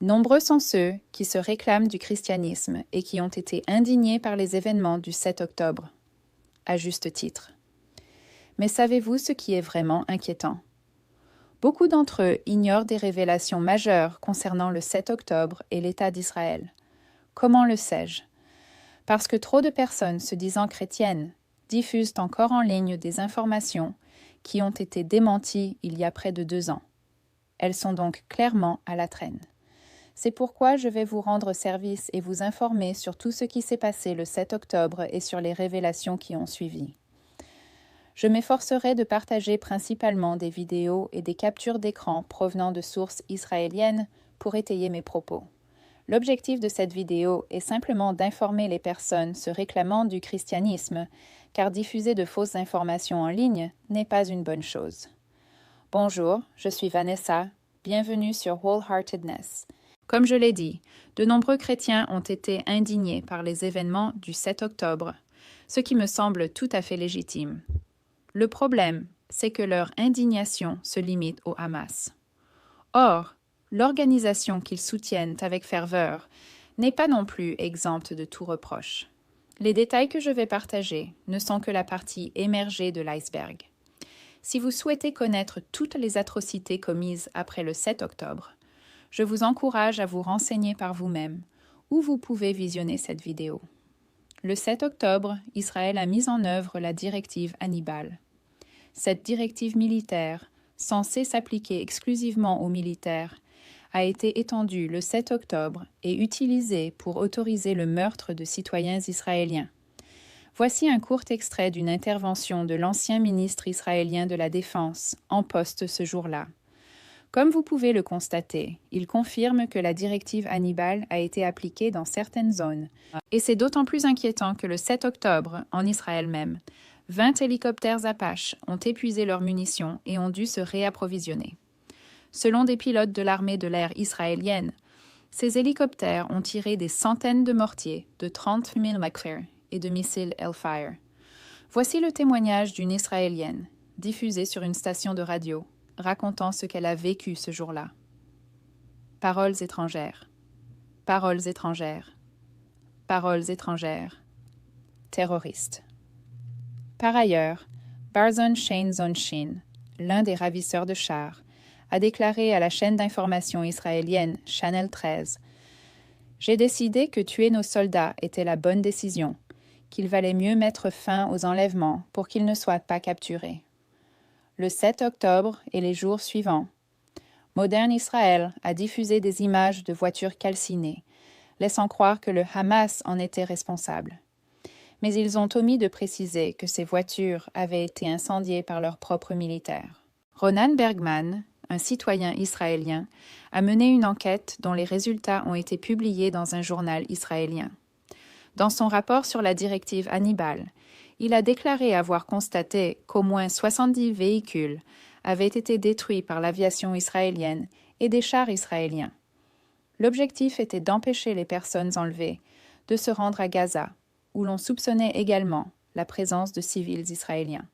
Nombreux sont ceux qui se réclament du christianisme et qui ont été indignés par les événements du 7 octobre, à juste titre. Mais savez-vous ce qui est vraiment inquiétant? Beaucoup d'entre eux ignorent des révélations majeures concernant le 7 octobre et l'État d'Israël. Comment le sais-je? Parce que trop de personnes se disant chrétiennes diffusent encore en ligne des informations qui ont été démenties il y a près de 2 ans. Elles sont donc clairement à la traîne. C'est pourquoi je vais vous rendre service et vous informer sur tout ce qui s'est passé le 7 octobre et sur les révélations qui ont suivi. Je m'efforcerai de partager principalement des vidéos et des captures d'écran provenant de sources israéliennes pour étayer mes propos. L'objectif de cette vidéo est simplement d'informer les personnes se réclamant du christianisme, car diffuser de fausses informations en ligne n'est pas une bonne chose. Bonjour, je suis Vanessa, bienvenue sur Wholeheartedness. Comme je l'ai dit, de nombreux chrétiens ont été indignés par les événements du 7 octobre, ce qui me semble tout à fait légitime. Le problème, c'est que leur indignation se limite au Hamas. Or, l'organisation qu'ils soutiennent avec ferveur n'est pas non plus exempte de tout reproche. Les détails que je vais partager ne sont que la partie émergée de l'iceberg. Si vous souhaitez connaître toutes les atrocités commises après le 7 octobre, je vous encourage à vous renseigner par vous-même, ou vous pouvez visionner cette vidéo. Le 7 octobre, Israël a mis en œuvre la directive Hannibal. Cette directive militaire, censée s'appliquer exclusivement aux militaires, a été étendue le 7 octobre et utilisée pour autoriser le meurtre de citoyens israéliens. Voici un court extrait d'une intervention de l'ancien ministre israélien de la Défense, en poste ce jour-là. Comme vous pouvez le constater, il confirme que la directive Hannibal a été appliquée dans certaines zones. Et c'est d'autant plus inquiétant que le 7 octobre, en Israël même, 20 hélicoptères Apache ont épuisé leurs munitions et ont dû se réapprovisionner. Selon des pilotes de l'armée de l'air israélienne, ces hélicoptères ont tiré des centaines de mortiers de 30 mm et de missiles Hellfire. Voici le témoignage d'une Israélienne, diffusé sur une station de radio, racontant ce qu'elle a vécu ce jour-là. Paroles étrangères. Paroles étrangères. Paroles étrangères. Terroristes. Par ailleurs, Barzon Shane Zonshin, l'un des ravisseurs de chars, a déclaré à la chaîne d'information israélienne Channel 13 « J'ai décidé que tuer nos soldats était la bonne décision, qu'il valait mieux mettre fin aux enlèvements pour qu'ils ne soient pas capturés. » Le 7 octobre et les jours suivants, Modern Israel a diffusé des images de voitures calcinées, laissant croire que le Hamas en était responsable. Mais ils ont omis de préciser que ces voitures avaient été incendiées par leurs propres militaires. Ronan Bergman, un citoyen israélien, a mené une enquête dont les résultats ont été publiés dans un journal israélien. Dans son rapport sur la directive Hannibal, il a déclaré avoir constaté qu'au moins 70 véhicules avaient été détruits par l'aviation israélienne et des chars israéliens. L'objectif était d'empêcher les personnes enlevées de se rendre à Gaza, où l'on soupçonnait également la présence de civils israéliens.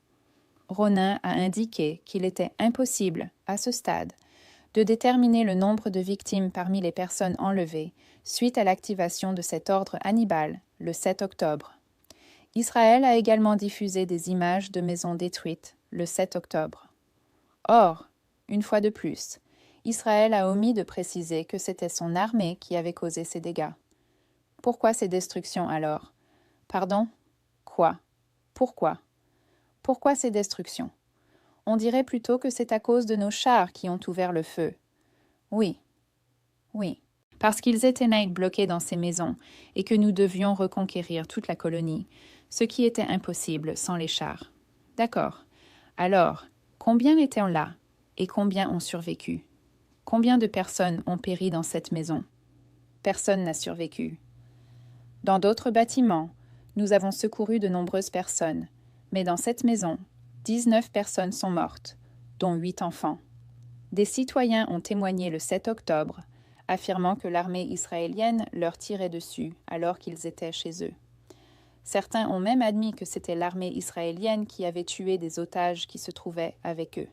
Ronan a indiqué qu'il était impossible, à ce stade, de déterminer le nombre de victimes parmi les personnes enlevées suite à l'activation de cet ordre Hannibal le 7 octobre. Israël a également diffusé des images de maisons détruites le 7 octobre. Or, une fois de plus, Israël a omis de préciser que c'était son armée qui avait causé ces dégâts. Pourquoi ces destructions alors? Pardon? Quoi? Pourquoi? Pourquoi ces destructions? On dirait plutôt que c'est à cause de nos chars qui ont ouvert le feu. Oui. Parce qu'ils étaient bloqués dans ces maisons et que nous devions reconquérir toute la colonie, ce qui était impossible sans les chars. D'accord. Alors, combien étaient là et combien ont survécu? Combien de personnes ont péri dans cette maison? Personne n'a survécu. Dans d'autres bâtiments, nous avons secouru de nombreuses personnes, mais dans cette maison, 19 personnes sont mortes, dont 8 enfants. Des citoyens ont témoigné le 7 octobre, affirmant que l'armée israélienne leur tirait dessus alors qu'ils étaient chez eux. Certains ont même admis que c'était l'armée israélienne qui avait tué des otages qui se trouvaient avec eux.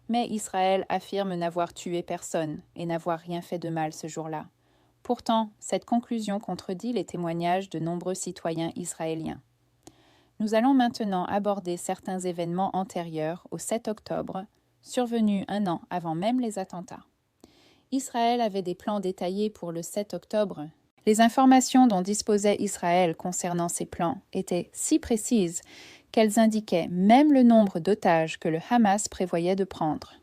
Mais Israël affirme n'avoir tué personne et n'avoir rien fait de mal ce jour-là. Pourtant, cette conclusion contredit les témoignages de nombreux citoyens israéliens. Nous allons maintenant aborder certains événements antérieurs au 7 octobre, survenus un an avant même les attentats. Israël avait des plans détaillés pour le 7 octobre. Les informations dont disposait Israël concernant ces plans étaient si précises qu'elles indiquaient même le nombre d'otages que le Hamas prévoyait de prendre.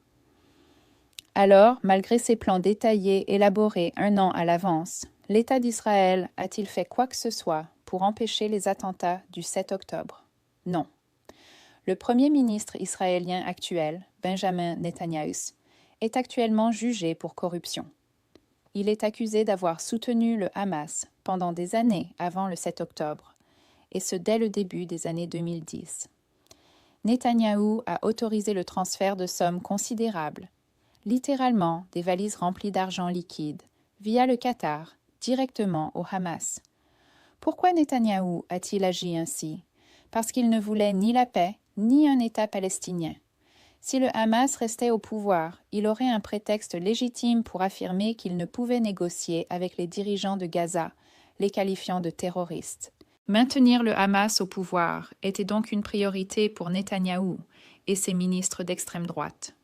Alors, malgré ces plans détaillés élaborés un an à l'avance, l'État d'Israël a-t-il fait quoi que ce soit pour empêcher les attentats du 7 octobre? Non. Le Premier ministre israélien actuel, Benjamin Netanyahu, est actuellement jugé pour corruption. Il est accusé d'avoir soutenu le Hamas pendant des années avant le 7 octobre, et ce dès le début des années 2010. Netanyahou a autorisé le transfert de sommes considérables, littéralement des valises remplies d'argent liquide, via le Qatar, directement au Hamas. Pourquoi Netanyahou a-t-il agi ainsi? Parce qu'il ne voulait ni la paix, ni un État palestinien. Si le Hamas restait au pouvoir, il aurait un prétexte légitime pour affirmer qu'il ne pouvait négocier avec les dirigeants de Gaza, les qualifiant de terroristes. Maintenir le Hamas au pouvoir était donc une priorité pour Netanyahou et ses ministres d'extrême droite.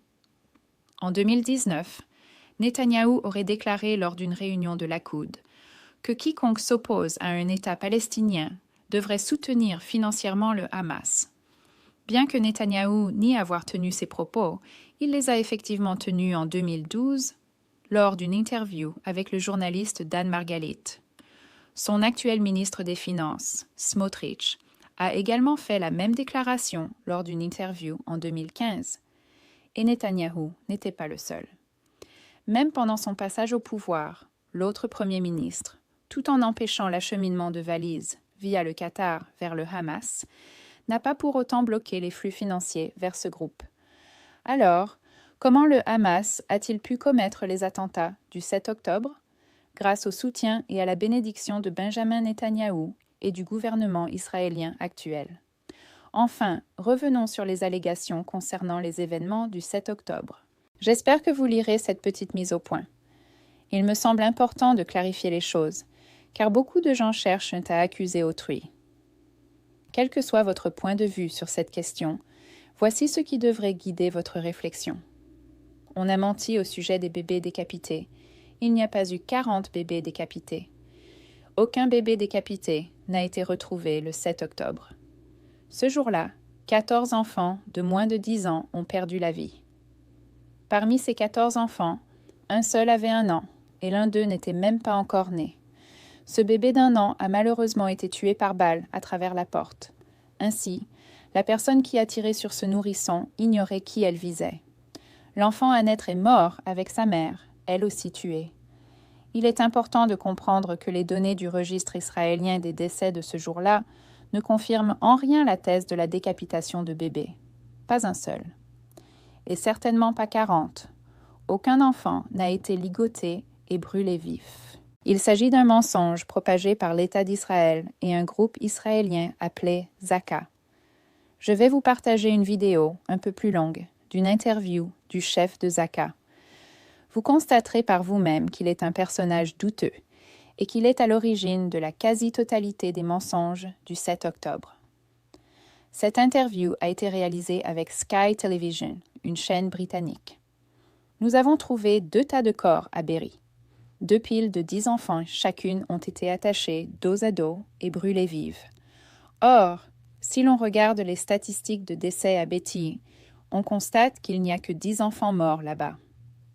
En 2019, Netanyahou aurait déclaré lors d'une réunion de l'Akoud que quiconque s'oppose à un État palestinien devrait soutenir financièrement le Hamas. Bien que Netanyahou nie avoir tenu ces propos, il les a effectivement tenus en 2012 lors d'une interview avec le journaliste Dan Margalit. Son actuel ministre des Finances, Smotrich, a également fait la même déclaration lors d'une interview en 2015. Et Netanyahou n'était pas le seul. Même pendant son passage au pouvoir, l'autre Premier ministre, tout en empêchant l'acheminement de valises via le Qatar vers le Hamas, n'a pas pour autant bloqué les flux financiers vers ce groupe. Alors, comment le Hamas a-t-il pu commettre les attentats du 7 octobre? Grâce au soutien et à la bénédiction de Benjamin Netanyahou et du gouvernement israélien actuel. Enfin, revenons sur les allégations concernant les événements du 7 octobre. J'espère que vous lirez cette petite mise au point. Il me semble important de clarifier les choses, car beaucoup de gens cherchent à accuser autrui. Quel que soit votre point de vue sur cette question, voici ce qui devrait guider votre réflexion. On a menti au sujet des bébés décapités. Il n'y a pas eu 40 bébés décapités. Aucun bébé décapité n'a été retrouvé le 7 octobre. Ce jour-là, 14 enfants de moins de 10 ans ont perdu la vie. Parmi ces 14 enfants, un seul avait 1 an et l'un d'eux n'était même pas encore né. Ce bébé d'1 an a malheureusement été tué par balle à travers la porte. Ainsi, la personne qui a tiré sur ce nourrisson ignorait qui elle visait. L'enfant à naître est mort avec sa mère, elle aussi tuée. Il est important de comprendre que les données du registre israélien des décès de ce jour-là ne confirment en rien la thèse de la décapitation de bébés. Pas un seul. Et certainement pas 40. Aucun enfant n'a été ligoté et brûlé vif. Il s'agit d'un mensonge propagé par l'État d'Israël et un groupe israélien appelé Zaka. Je vais vous partager une vidéo, un peu plus longue, d'une interview du chef de Zaka. Vous constaterez par vous-même qu'il est un personnage douteux et qu'il est à l'origine de la quasi-totalité des mensonges du 7 octobre. Cette interview a été réalisée avec Sky Television, une chaîne britannique. Nous avons trouvé 2 tas de corps à Be'eri. 2 piles de 10 enfants chacune ont été attachées dos à dos et brûlées vives. Or, si l'on regarde les statistiques de décès à Be'eri, on constate qu'il n'y a que 10 enfants morts là-bas.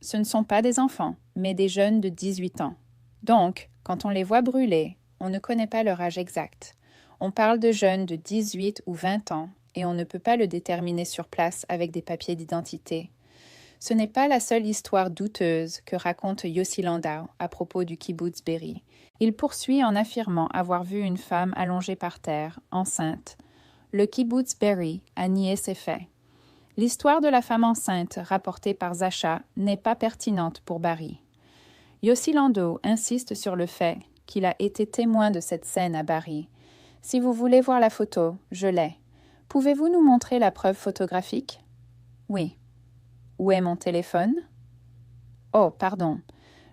Ce ne sont pas des enfants, mais des jeunes de 18 ans. Donc, quand on les voit brûler, on ne connaît pas leur âge exact. On parle de jeunes de 18 ou 20 ans et on ne peut pas le déterminer sur place avec des papiers d'identité. Ce n'est pas la seule histoire douteuse que raconte Yossi Landau à propos du kibbutz Be'eri. Il poursuit en affirmant avoir vu une femme allongée par terre, enceinte. Le kibbutz Be'eri a nié ces faits. L'histoire de la femme enceinte rapportée par Zacha n'est pas pertinente pour Bari. Yossi Landau insiste sur le fait qu'il a été témoin de cette scène à Bari. Si vous voulez voir la photo, je l'ai. Pouvez-vous nous montrer la preuve photographique? Oui. Où est mon téléphone? Oh, pardon.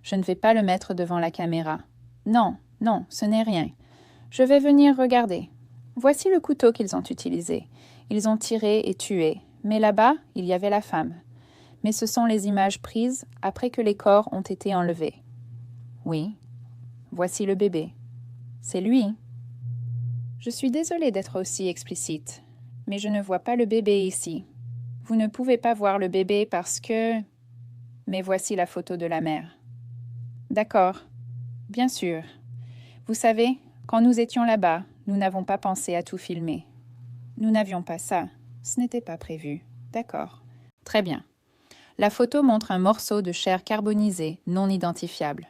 Je ne vais pas le mettre devant la caméra. Non, non, ce n'est rien. Je vais venir regarder. Voici le couteau qu'ils ont utilisé. Ils ont tiré et tué. Mais là-bas, il y avait la femme. Mais ce sont les images prises après que les corps ont été enlevés. Oui. Voici le bébé. C'est lui. Je suis désolée d'être aussi explicite, mais je ne vois pas le bébé ici. Vous ne pouvez pas voir le bébé parce que... Mais voici la photo de la mère. D'accord. Bien sûr. Vous savez, quand nous étions là-bas, nous n'avons pas pensé à tout filmer. Nous n'avions pas ça. Ce n'était pas prévu. D'accord. Très bien. La photo montre un morceau de chair carbonisée non identifiable.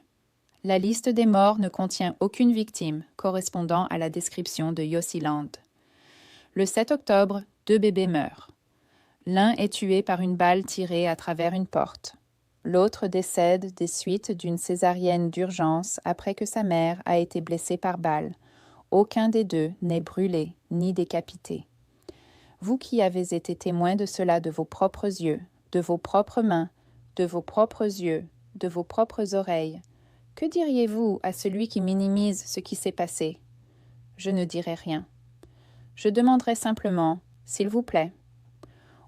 La liste des morts ne contient aucune victime correspondant à la description de Yossi Land. Le 7 octobre, 2 bébés meurent. L'un est tué par une balle tirée à travers une porte. L'autre décède des suites d'une césarienne d'urgence après que sa mère a été blessée par balle. Aucun des deux n'est brûlé ni décapité. Vous qui avez été témoin de cela de vos propres yeux, de vos propres mains, de vos propres yeux, de vos propres oreilles, que diriez-vous à celui qui minimise ce qui s'est passé? Je ne dirai rien. Je demanderai simplement, s'il vous plaît.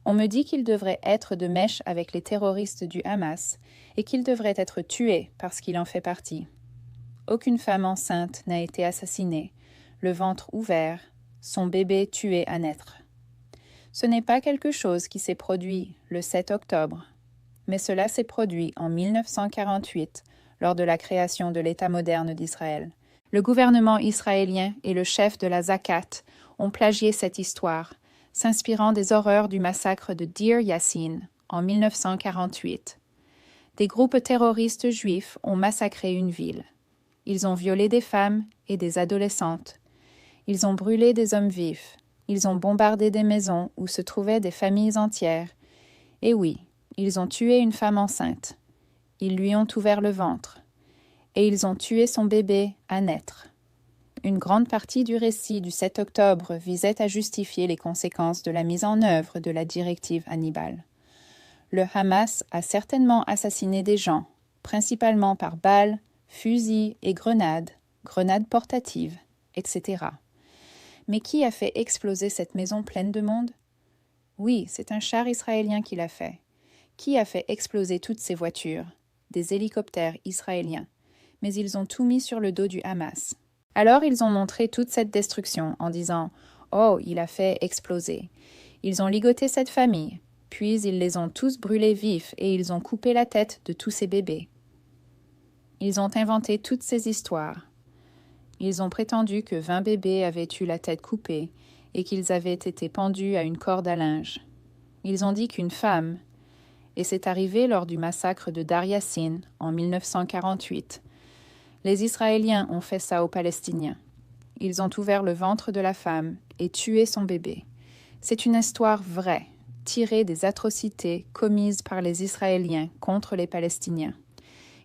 On me dit qu'il devrait être de mèche avec les terroristes du Hamas et qu'il devrait être tué parce qu'il en fait partie. Aucune femme enceinte n'a été assassinée, le ventre ouvert, son bébé tué à naître. Ce n'est pas quelque chose qui s'est produit le 7 octobre, mais cela s'est produit en 1948 lors de la création de l'État moderne d'Israël. Le gouvernement israélien et le chef de la Zakat ont plagié cette histoire, s'inspirant des horreurs du massacre de Deir Yassin en 1948. Des groupes terroristes juifs ont massacré une ville. Ils ont violé des femmes et des adolescentes. Ils ont brûlé des hommes vifs. Ils ont bombardé des maisons où se trouvaient des familles entières. Et oui, ils ont tué une femme enceinte. Ils lui ont ouvert le ventre. Et ils ont tué son bébé à naître. Une grande partie du récit du 7 octobre visait à justifier les conséquences de la mise en œuvre de la directive Hannibal. Le Hamas a certainement assassiné des gens, principalement par balles, fusils et grenades portatives, etc. Mais qui a fait exploser cette maison pleine de monde? Oui, c'est un char israélien qui l'a fait. Qui a fait exploser toutes ces voitures? Des hélicoptères israéliens. Mais ils ont tout mis sur le dos du Hamas. Alors ils ont montré toute cette destruction en disant « Oh, il a fait exploser ». Ils ont ligoté cette famille, puis ils les ont tous brûlés vifs et ils ont coupé la tête de tous ces bébés. Ils ont inventé toutes ces histoires. Ils ont prétendu que 20 bébés avaient eu la tête coupée et qu'ils avaient été pendus à une corde à linge. Ils ont dit qu'une femme, et c'est arrivé lors du massacre de Deir Yassin en 1948. Les Israéliens ont fait ça aux Palestiniens. Ils ont ouvert le ventre de la femme et tué son bébé. C'est une histoire vraie, tirée des atrocités commises par les Israéliens contre les Palestiniens.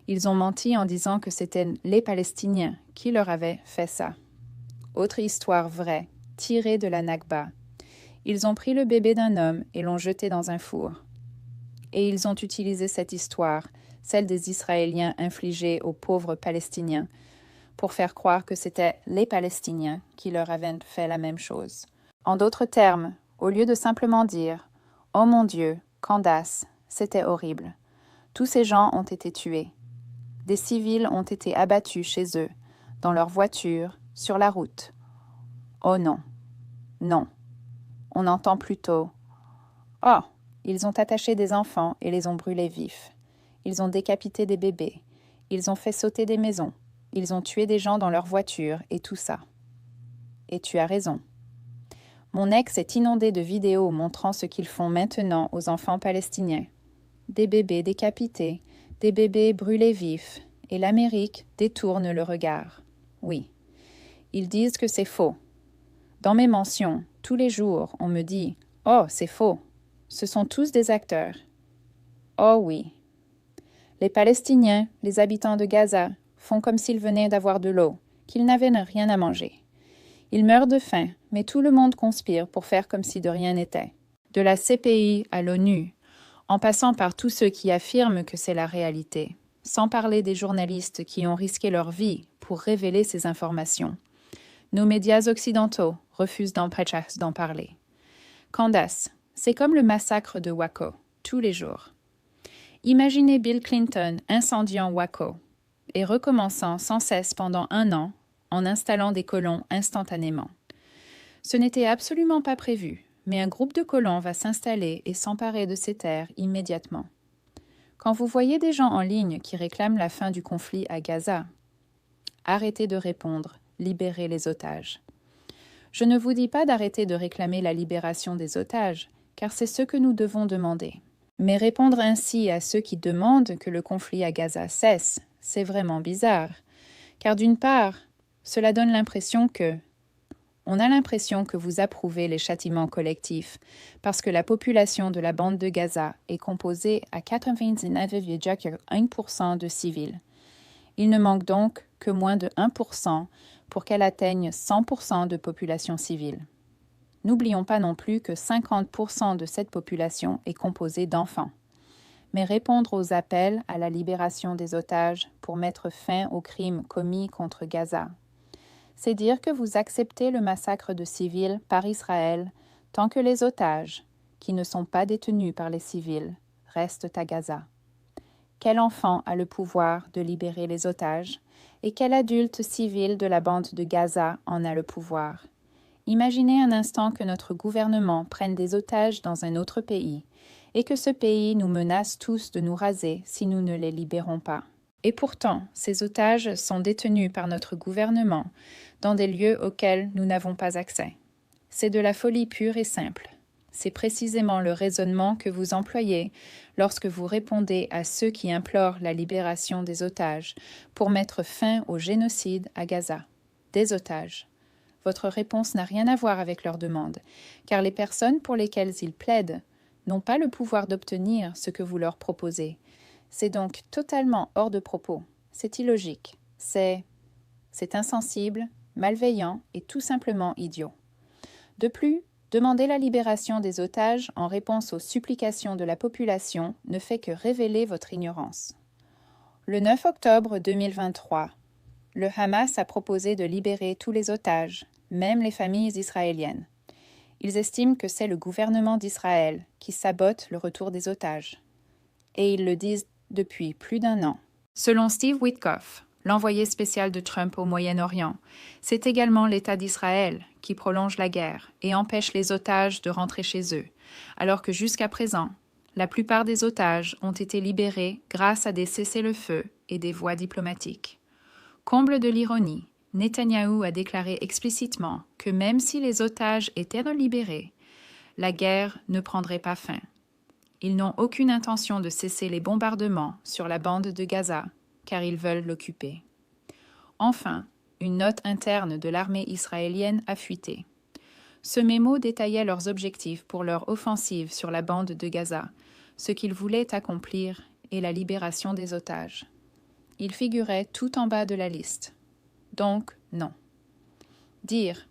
Ils ont menti en disant que c'était les Palestiniens qui leur avaient fait ça. Autre histoire vraie, tirée de la Nakba. Ils ont pris le bébé d'un homme et l'ont jeté dans un four. Et ils ont utilisé cette histoire, celle des Israéliens infligée aux pauvres Palestiniens, pour faire croire que c'était les Palestiniens qui leur avaient fait la même chose. En d'autres termes, au lieu de simplement dire « Oh mon Dieu, Candace, c'était horrible », tous ces gens ont été tués. Des civils ont été abattus chez eux, dans leur voiture, sur la route. Oh non, non. On entend plutôt « Oh, ils ont attaché des enfants et les ont brûlés vifs. Ils ont décapité des bébés. Ils ont fait sauter des maisons. Ils ont tué des gens dans leur voiture et tout ça. » Et tu as raison. Mon ex est inondé de vidéos montrant ce qu'ils font maintenant aux enfants palestiniens. Des bébés décapités, des bébés brûlés vifs, et l'Amérique détourne le regard. Oui. Ils disent que c'est faux. Dans mes mentions, tous les jours, on me dit « Oh, c'est faux. Ce sont tous des acteurs. » Oh oui. Les Palestiniens, les habitants de Gaza, font comme s'ils venaient d'avoir de l'eau, qu'ils n'avaient rien à manger. Ils meurent de faim, mais tout le monde conspire pour faire comme si de rien n'était. De la CPI à l'ONU, en passant par tous ceux qui affirment que c'est la réalité, sans parler des journalistes qui ont risqué leur vie pour révéler ces informations. Nos médias occidentaux refusent d'en parler. Candace, c'est comme le massacre de Waco, tous les jours. Imaginez Bill Clinton incendiant Waco et recommençant sans cesse pendant 1 an en installant des colons instantanément. Ce n'était absolument pas prévu, mais un groupe de colons va s'installer et s'emparer de ces terres immédiatement. Quand vous voyez des gens en ligne qui réclament la fin du conflit à Gaza, arrêtez de répondre, libérez les otages. Je ne vous dis pas d'arrêter de réclamer la libération des otages, car c'est ce que nous devons demander. Mais répondre ainsi à ceux qui demandent que le conflit à Gaza cesse, c'est vraiment bizarre. Car d'une part, cela donne l'impression que... On a l'impression que vous approuvez les châtiments collectifs, parce que la population de la bande de Gaza est composée à 99,1% de civils. Il ne manque donc que moins de 1% pour qu'elle atteigne 100% de population civile. N'oublions pas non plus que 50% de cette population est composée d'enfants. Mais répondre aux appels à la libération des otages pour mettre fin aux crimes commis contre Gaza, c'est dire que vous acceptez le massacre de civils par Israël tant que les otages, qui ne sont pas détenus par les civils, restent à Gaza. Quel enfant a le pouvoir de libérer les otages et quel adulte civil de la bande de Gaza en a le pouvoir? Imaginez un instant que notre gouvernement prenne des otages dans un autre pays et que ce pays nous menace tous de nous raser si nous ne les libérons pas. Et pourtant, ces otages sont détenus par notre gouvernement dans des lieux auxquels nous n'avons pas accès. C'est de la folie pure et simple. C'est précisément le raisonnement que vous employez lorsque vous répondez à ceux qui implorent la libération des otages pour mettre fin au génocide à Gaza. Des otages. Votre réponse n'a rien à voir avec leur demande, car les personnes pour lesquelles ils plaident n'ont pas le pouvoir d'obtenir ce que vous leur proposez. C'est donc totalement hors de propos. C'est illogique. C'est insensible, malveillant et tout simplement idiot. De plus, demander la libération des otages en réponse aux supplications de la population ne fait que révéler votre ignorance. Le 9 octobre 2023, le Hamas a proposé de libérer tous les otages, même les familles israéliennes. Ils estiment que c'est le gouvernement d'Israël qui sabote le retour des otages. Et ils le disent depuis plus d'1 an. Selon Steve Witkoff, l'envoyé spécial de Trump au Moyen-Orient, c'est également l'État d'Israël qui prolonge la guerre et empêche les otages de rentrer chez eux, alors que jusqu'à présent, la plupart des otages ont été libérés grâce à des cessez-le-feu et des voies diplomatiques. Comble de l'ironie, Netanyahou a déclaré explicitement que même si les otages étaient libérés, la guerre ne prendrait pas fin. Ils n'ont aucune intention de cesser les bombardements sur la bande de Gaza, car ils veulent l'occuper. Enfin, une note interne de l'armée israélienne a fuité. Ce mémo détaillait leurs objectifs pour leur offensive sur la bande de Gaza, ce qu'ils voulaient accomplir et la libération des otages. Il figurait tout en bas de la liste. Donc, non. Dire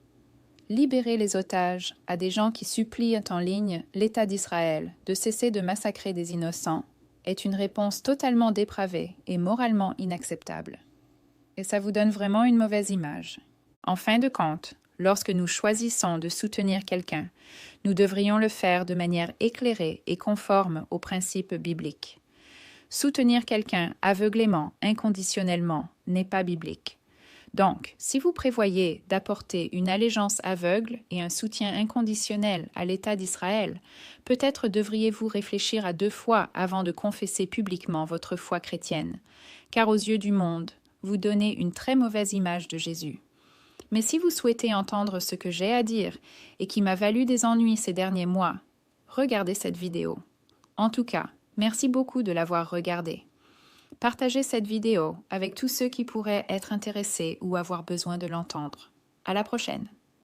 « libérer les otages » à des gens qui supplient en ligne l'État d'Israël de cesser de massacrer des innocents est une réponse totalement dépravée et moralement inacceptable. Et ça vous donne vraiment une mauvaise image. En fin de compte, lorsque nous choisissons de soutenir quelqu'un, nous devrions le faire de manière éclairée et conforme aux principes bibliques. Soutenir quelqu'un aveuglément, inconditionnellement, n'est pas biblique. Donc, si vous prévoyez d'apporter une allégeance aveugle et un soutien inconditionnel à l'État d'Israël, peut-être devriez-vous réfléchir à 2 fois avant de confesser publiquement votre foi chrétienne, car aux yeux du monde, vous donnez une très mauvaise image de Jésus. Mais si vous souhaitez entendre ce que j'ai à dire et qui m'a valu des ennuis ces derniers mois, regardez cette vidéo. En tout cas, merci beaucoup de l'avoir regardée. Partagez cette vidéo avec tous ceux qui pourraient être intéressés ou avoir besoin de l'entendre. À la prochaine!